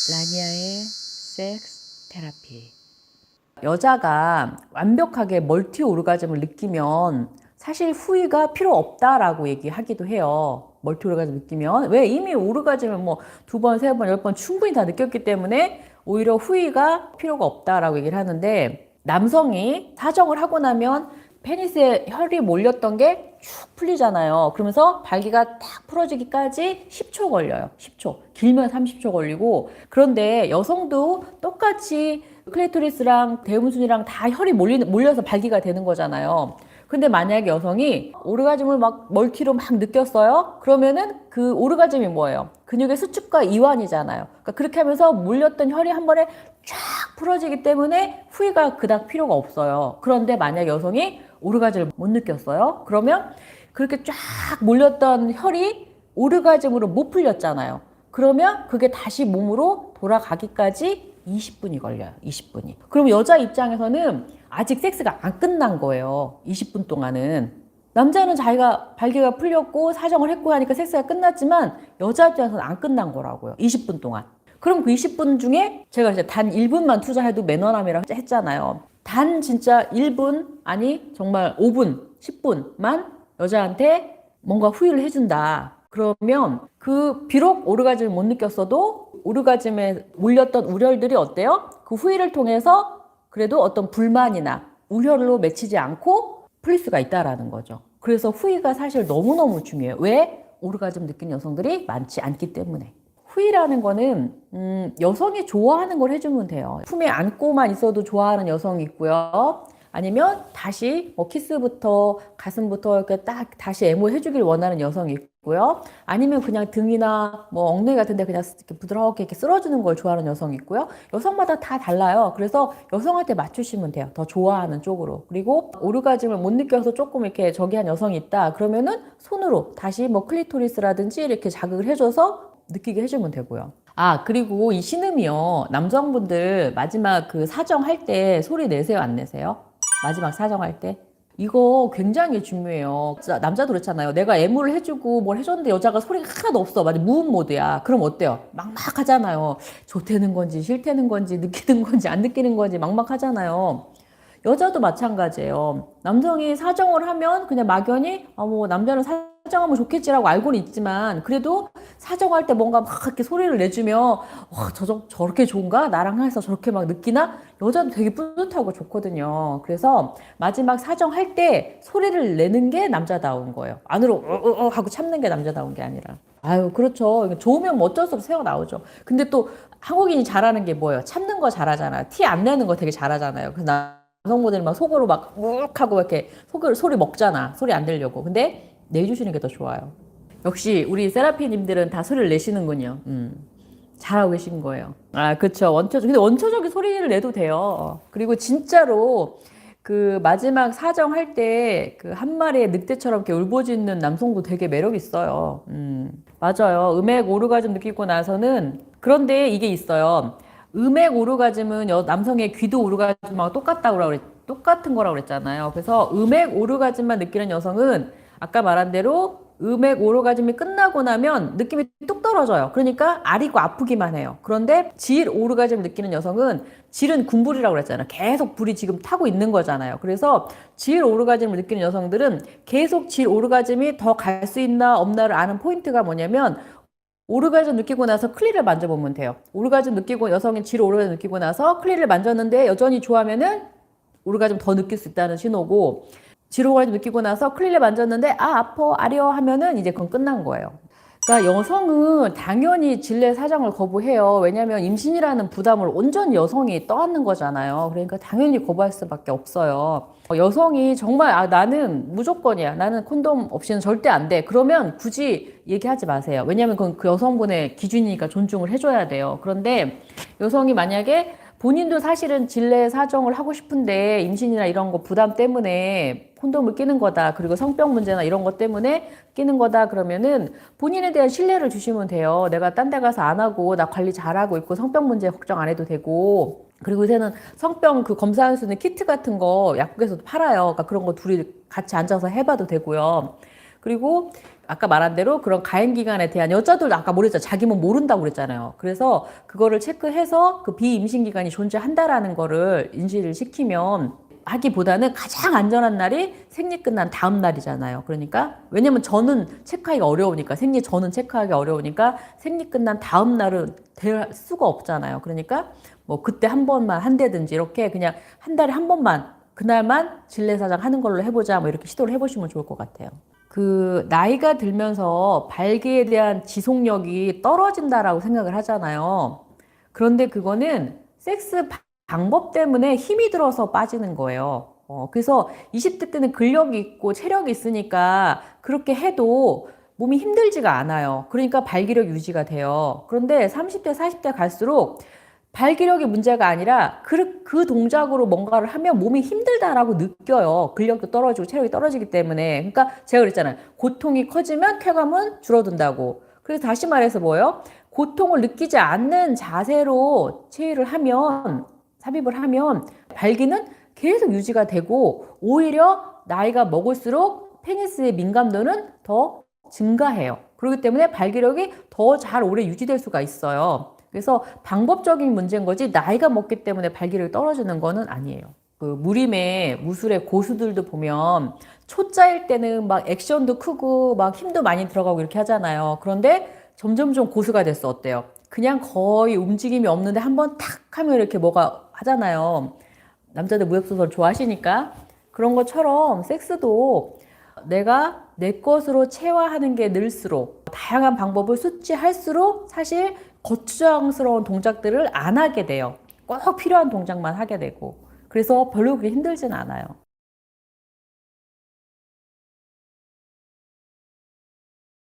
라니아의 섹스 테라피. 여자가 완벽하게 멀티 오르가즘을 느끼면 사실 후위가 필요 없다라고 얘기하기도 해요. 멀티 오르가즘 느끼면. 왜? 이미 오르가즘을 뭐 2번, 3번, 10번 충분히 다 느꼈기 때문에 오히려 후위가 필요가 없다라고 얘기를 하는데, 남성이 사정을 하고 나면 페니스에 혈이 몰렸던 게 쭉 풀리잖아요. 그러면서 발기가 딱 풀어지기까지 10초 걸려요. 10초. 길면 30초 걸리고. 그런데 여성도 똑같이 클리토리스랑 대음순이랑 다 혈이 몰려서 발기가 되는 거잖아요. 근데 만약에 여성이 오르가즘을 막 멀티로 막 느꼈어요? 그러면은 그 오르가즘이 뭐예요? 근육의 수축과 이완이잖아요. 그러니까 그렇게 하면서 몰렸던 혈이 한 번에 쫙 풀어지기 때문에 후위가 그닥 필요가 없어요. 그런데 만약 여성이 오르가즘을 못 느꼈어요? 그러면 그렇게 쫙 몰렸던 혈이 오르가즘으로 못 풀렸잖아요. 그러면 그게 다시 몸으로 돌아가기까지 20분이 걸려요. 20분이. 그럼 여자 입장에서는 아직 섹스가 안 끝난 거예요. 20분 동안은. 남자는 자기가 발기가 풀렸고 사정을 했고 하니까 섹스가 끝났지만 여자 입장에서는 안 끝난 거라고요. 20분 동안. 그럼 그 20분 중에 제가 이제 단 1분만 투자해도 매너남이라고 했잖아요. 단 진짜 1분, 아니 정말 5분, 10분만 여자한테 뭔가 후회를 해준다. 그러면 그 비록 오르가즘을 못 느꼈어도 오르가즘에 몰렸던 우열들이 어때요? 그 후회를 통해서 그래도 어떤 불만이나 우열로 맺히지 않고 풀릴 수가 있다라는 거죠. 그래서 후회가 사실 너무너무 중요해요. 왜? 오르가즘 느낀 여성들이 많지 않기 때문에. 후회라는 거는 여성이 좋아하는 걸 해주면 돼요. 품에 안고만 있어도 좋아하는 여성이 있고요. 아니면 다시 뭐 키스부터 가슴부터 이렇게 딱 다시 애모해 주길 원하는 여성이 있고요. 아니면 그냥 등이나 뭐 엉덩이 같은 데 그냥 이렇게 부드럽게 이렇게 쓸어주는 걸 좋아하는 여성이 있고요. 여성마다 다 달라요. 그래서 여성한테 맞추시면 돼요. 더 좋아하는 쪽으로. 그리고 오르가즘을 못 느껴서 조금 이렇게 저기 한 여성이 있다. 그러면은 손으로 다시 뭐 클리토리스라든지 이렇게 자극을 해줘서 느끼게 해주면 되고요. 아, 그리고 이 신음이요. 남성분들 마지막 그 사정할 때 소리 내세요, 안 내세요? 마지막 사정할 때? 이거 굉장히 중요해요. 진짜 남자도 그렇잖아요. 내가 애무를 해주고 뭘 해줬는데 여자가 소리가 하나도 없어. 완전 무음 모드야. 그럼 어때요? 막막하잖아요. 좋다는 건지 싫다는 건지 느끼는 건지 안 느끼는 건지 막막하잖아요. 여자도 마찬가지예요. 남성이 사정을 하면 그냥 막연히 뭐 남자는 사정하면 좋겠지라고 알고는 있지만 그래도 사정할 때 뭔가 막 이렇게 소리를 내주면 와, 저렇게 좋은가? 나랑 해서 저렇게 막 느끼나? 여자도 되게 뿌듯하고 좋거든요. 그래서 마지막 사정할 때 소리를 내는 게 남자다운 거예요. 안으로 하고 참는 게 남자다운 게 아니라. 아유, 그렇죠. 좋으면 뭐 어쩔 수 없이 새어 나오죠. 근데 또 한국인이 잘하는 게 뭐예요? 참는 거 잘하잖아요. 티 안 내는 거 되게 잘하잖아요. 그래서 남성 모델 막 속으로 막 욱하고 이렇게 소리 먹잖아. 소리 안 내려고. 근데 내주시는 게 더 좋아요. 역시 우리 세라피님들은 다 소리를 내시는군요. 잘하고 계신 거예요. 아, 그쵸. 근데 원초적인 소리를 내도 돼요. 그리고 진짜로 그 마지막 사정할 때 그 한 마리의 늑대처럼 이렇게 울부짖는 남성도 되게 매력 있어요. 맞아요. 음액 오르가즘 느끼고 나서는 그런데 이게 있어요. 음액 오르가즘은 남성의 귀도 오르가즘하고 똑같은 거라고 그랬잖아요. 그래서 음액 오르가즘만 느끼는 여성은 아까 말한 대로 음액 오르가즘이 끝나고 나면 느낌이 뚝 떨어져요. 그러니까 아리고 아프기만 해요. 그런데 질 오르가즘 느끼는 여성은 질은 군불이라고 그랬잖아요. 계속 불이 지금 타고 있는 거잖아요. 그래서 질 오르가즘을 느끼는 여성들은 계속 질 오르가즘이 더 갈 수 있나 없나를 아는 포인트가 뭐냐면 오르가즘 느끼고 나서 클리를 만져보면 돼요. 오르가즘 느끼고 여성이 질 오르가즘 느끼고 나서 클리를 만졌는데 여전히 좋아하면은 오르가즘 더 느낄 수 있다는 신호고 질 오르가즘 느끼고 나서 클리를 만졌는데 아파 아려 하면은 이제 그건 끝난 거예요. 그러니까 여성은 당연히 질내 사정을 거부해요. 왜냐하면 임신이라는 부담을 온전히 여성이 떠안는 거잖아요. 그러니까 당연히 거부할 수밖에 없어요. 여성이 정말 나는 무조건이야. 나는 콘돔 없이는 절대 안 돼. 그러면 굳이 얘기하지 마세요. 왜냐하면 그건 그 여성분의 기준이니까 존중을 해줘야 돼요. 그런데 여성이 만약에 본인도 사실은 질내 사정을 하고 싶은데 임신이나 이런 거 부담 때문에 콘돔을 끼는 거다. 그리고 성병 문제나 이런 것 때문에 끼는 거다. 그러면은 본인에 대한 신뢰를 주시면 돼요. 내가 딴 데 가서 안 하고 나 관리 잘하고 있고 성병 문제 걱정 안 해도 되고. 그리고 요새는 성병 그 검사할 수 있는 키트 같은 거 약국에서도 팔아요. 그러니까 그런 거 둘이 같이 앉아서 해봐도 되고요. 그리고 아까 말한 대로 그런 가임기간에 대한 여자들도 아까 모르겠잖아요. 자기 몸 모른다고 그랬잖아요. 그래서 그거를 체크해서 그 비임신기간이 존재한다라는 거를 인지를 시키면 하기보다는 가장 안전한 날이 생리 끝난 다음 날이잖아요. 그러니까 왜냐면 저는 체크하기가 어려우니까 생리 전은 체크하기 어려우니까 생리 끝난 다음 날은 될 수가 없잖아요. 그러니까 뭐 그때 한 번만 한다든지 이렇게 그냥 한 달에 한 번만 그날만 질내사정 하는 걸로 해보자 뭐 이렇게 시도를 해보시면 좋을 것 같아요. 그 나이가 들면서 발기에 대한 지속력이 떨어진다라고 생각을 하잖아요. 그런데 그거는 섹스 방법 때문에 힘이 들어서 빠지는 거예요. 그래서 20대 때는 근력이 있고 체력이 있으니까 그렇게 해도 몸이 힘들지가 않아요. 그러니까 발기력 유지가 돼요. 그런데 30대, 40대 갈수록 발기력이 문제가 아니라 그 동작으로 뭔가를 하면 몸이 힘들다라고 느껴요. 근력도 떨어지고 체력이 떨어지기 때문에. 그러니까 제가 그랬잖아요. 고통이 커지면 쾌감은 줄어든다고. 그래서 다시 말해서 뭐예요? 고통을 느끼지 않는 자세로 체위를 하면, 삽입을 하면 발기는 계속 유지가 되고 오히려 나이가 먹을수록 페니스의 민감도는 더 증가해요. 그렇기 때문에 발기력이 더 잘 오래 유지될 수가 있어요. 그래서 방법적인 문제인 거지 나이가 먹기 때문에 발기력이 떨어지는 거는 아니에요. 그 무림의 무술의 고수들도 보면 초짜일 때는 막 액션도 크고 막 힘도 많이 들어가고 이렇게 하잖아요. 그런데 점점점 고수가 됐어. 어때요? 그냥 거의 움직임이 없는데 한번 탁 하면 이렇게 뭐가 하잖아요. 남자들 무협소설 좋아하시니까. 그런 것처럼 섹스도 내가 내 것으로 체화하는 게 늘수록 다양한 방법을 숙지할수록 사실 거추장스러운 동작들을 안 하게 돼요. 꼭 필요한 동작만 하게 되고. 그래서 별로 그렇게 힘들진 않아요.